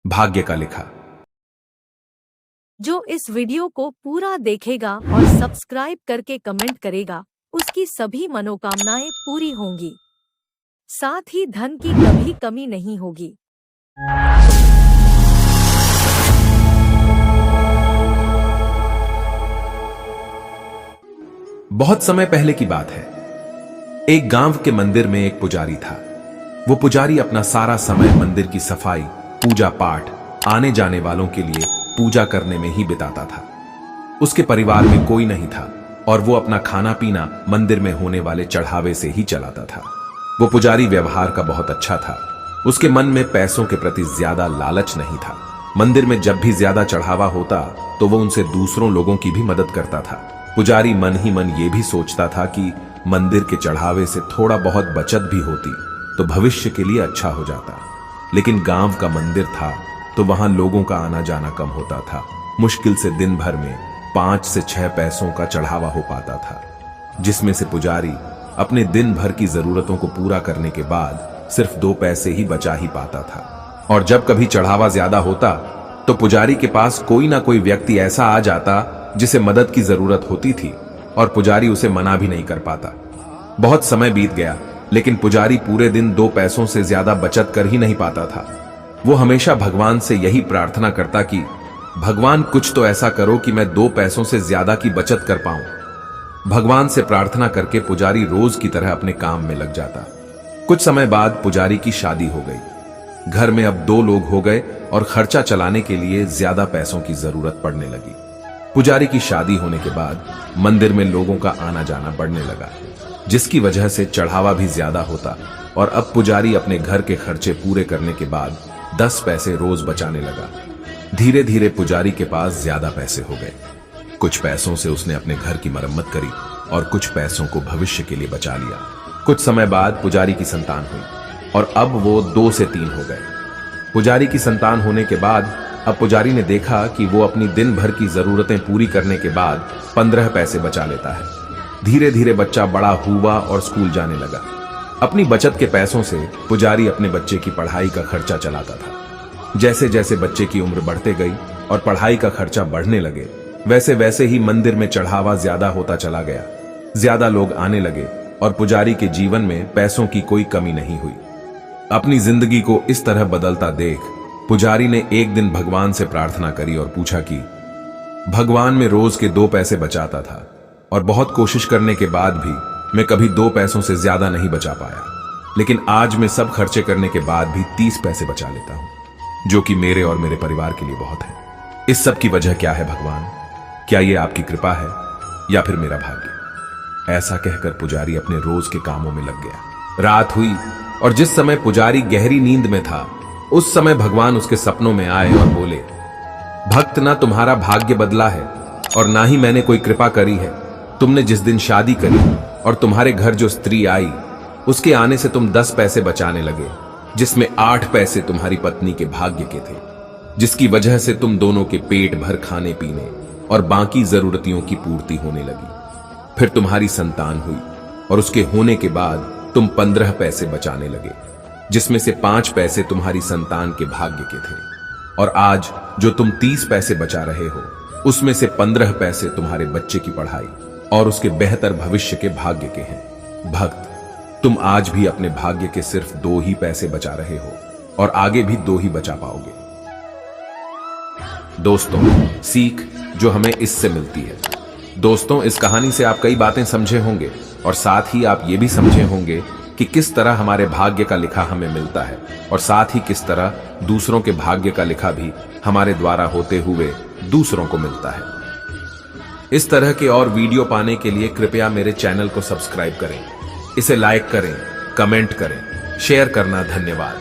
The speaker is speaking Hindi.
भाग्य का लिखा। जो इस वीडियो को पूरा देखेगा और सब्सक्राइब करके कमेंट करेगा, उसकी सभी मनोकामनाएं पूरी होंगी, साथ ही धन की कभी कमी नहीं होगी। बहुत समय पहले की बात है। एक गांव के मंदिर में एक पुजारी था। वो पुजारी अपना सारा समय मंदिर की सफाई, पूजा पाठ, आने जाने वालों के लिए पूजा करने में ही बिताता था। उसके परिवार में कोई नहीं था और वो अपना खाना पीना मंदिर में होने वाले चढ़ावे से ही चलाता था। वो पुजारी व्यवहार का बहुत अच्छा था। उसके मन में पैसों के प्रति ज्यादा लालच नहीं था। मंदिर में जब भी ज्यादा चढ़ावा होता तो वो उनसे दूसरों लोगों की भी मदद करता था। पुजारी मन ही मन ये भी सोचता था कि मंदिर के चढ़ावे से थोड़ा बहुत बचत भी होती तो भविष्य के लिए अच्छा हो जाता। लेकिन गांव का मंदिर था तो वहां लोगों का आना जाना कम होता था। मुश्किल से दिन भर में 5 से 6 पैसों का चढ़ावा हो पाता था, जिसमें से पुजारी अपने दिन भर की जरूरतों को पूरा करने के बाद सिर्फ 2 पैसे ही बचा ही पाता था। और जब कभी चढ़ावा ज्यादा होता तो पुजारी के पास कोई ना कोई व्यक्ति ऐसा आ जाता जिसे मदद की जरूरत होती थी और पुजारी उसे मना भी नहीं कर पाता। बहुत समय बीत गया, लेकिन पुजारी पूरे दिन 2 पैसों से ज्यादा बचत कर ही नहीं पाता था। वो हमेशा भगवान से यही प्रार्थना करता कि भगवान कुछ तो ऐसा करो कि मैं 2 पैसों से ज्यादा की बचत कर पाऊं। भगवान से प्रार्थना करके पुजारी रोज की तरह अपने काम में लग जाता। कुछ समय बाद पुजारी की शादी हो गई। घर में अब 2 लोग हो गए और खर्चा चलाने के लिए ज्यादा पैसों की जरूरत पड़ने लगी। पुजारी की शादी होने के बाद मंदिर में लोगों का आना जाना बढ़ने लगा, जिसकी वजह से चढ़ावा भी ज्यादा होता और अब पुजारी अपने घर के खर्चे पूरे करने के बाद 10 पैसे रोज बचाने लगा। धीरे धीरे पुजारी के पास ज्यादा पैसे हो गए। कुछ पैसों से उसने अपने घर की मरम्मत करी और कुछ पैसों को भविष्य के लिए बचा लिया। कुछ समय बाद पुजारी की संतान हुई और अब वो 2 से 3 हो गए। पुजारी की संतान होने के बाद अब पुजारी ने देखा कि वो अपनी दिन भर की जरूरतें पूरी करने के बाद 15 पैसे बचा लेता है। धीरे धीरे बच्चा बड़ा हुआ और स्कूल जाने लगा। अपनी बचत के पैसों से पुजारी अपने बच्चे की पढ़ाई का खर्चा चलाता था। जैसे जैसे बच्चे की उम्र बढ़ते गई और पढ़ाई का खर्चा बढ़ने लगे, वैसे वैसे ही मंदिर में चढ़ावा ज्यादा होता चला गया। ज्यादा लोग आने लगे और पुजारी के जीवन में पैसों की कोई कमी नहीं हुई। अपनी जिंदगी को इस तरह बदलता देख पुजारी ने एक दिन भगवान से प्रार्थना करी और पूछा कि भगवान, मैं रोज के 2 पैसे बचाता था और बहुत कोशिश करने के बाद भी मैं कभी 2 पैसों से ज्यादा नहीं बचा पाया, लेकिन आज मैं सब खर्चे करने के बाद भी 30 पैसे बचा लेता हूं, जो कि मेरे और मेरे परिवार के लिए बहुत है। इस सब की वजह क्या है भगवान? क्या ये आपकी कृपा है या फिर मेरा भाग्य? ऐसा कहकर पुजारी अपने रोज के कामों में लग गया। रात हुई और जिस समय पुजारी गहरी नींद में था, उस समय भगवान उसके सपनों में आए और बोले, भक्त, ना तुम्हारा भाग्य बदला है और ना ही मैंने कोई कृपा करी है। तुमने जिस दिन शादी करी और तुम्हारे घर जो स्त्री आई, उसके आने से तुम 10 पैसे बचाने लगे, जिसमें 8 पैसे तुम्हारी पत्नी के भाग्य के थे, जिसकी वजह से तुम दोनों के पेट भर खाने पीने और बाकी जरूरतियों की पूर्ति होने लगी। फिर तुम्हारी संतान हुई और उसके होने के बाद तुम 15 पैसे बचाने लगे, जिसमें से 5 पैसे तुम्हारी संतान के भाग्य के थे। और आज जो तुम 30 पैसे बचा रहे हो, उसमें से 15 पैसे तुम्हारे बच्चे की पढ़ाई और उसके बेहतर भविष्य के भाग्य के हैं। भक्त, तुम आज भी अपने भाग्य के सिर्फ 2 ही पैसे बचा रहे हो और आगे भी 2 ही बचा पाओगे। दोस्तों, सीख जो हमें इससे मिलती है। दोस्तों, इस कहानी से आप कई बातें समझे होंगे और साथ ही आप ये भी समझे होंगे कि किस तरह हमारे भाग्य का लिखा हमें मिलता है और साथ ही किस तरह दूसरों के भाग्य का लिखा भी हमारे द्वारा होते हुए दूसरों को मिलता है। इस तरह के और वीडियो पाने के लिए कृपया मेरे चैनल को सब्सक्राइब करें, इसे लाइक करें, कमेंट करें, शेयर करना। धन्यवाद।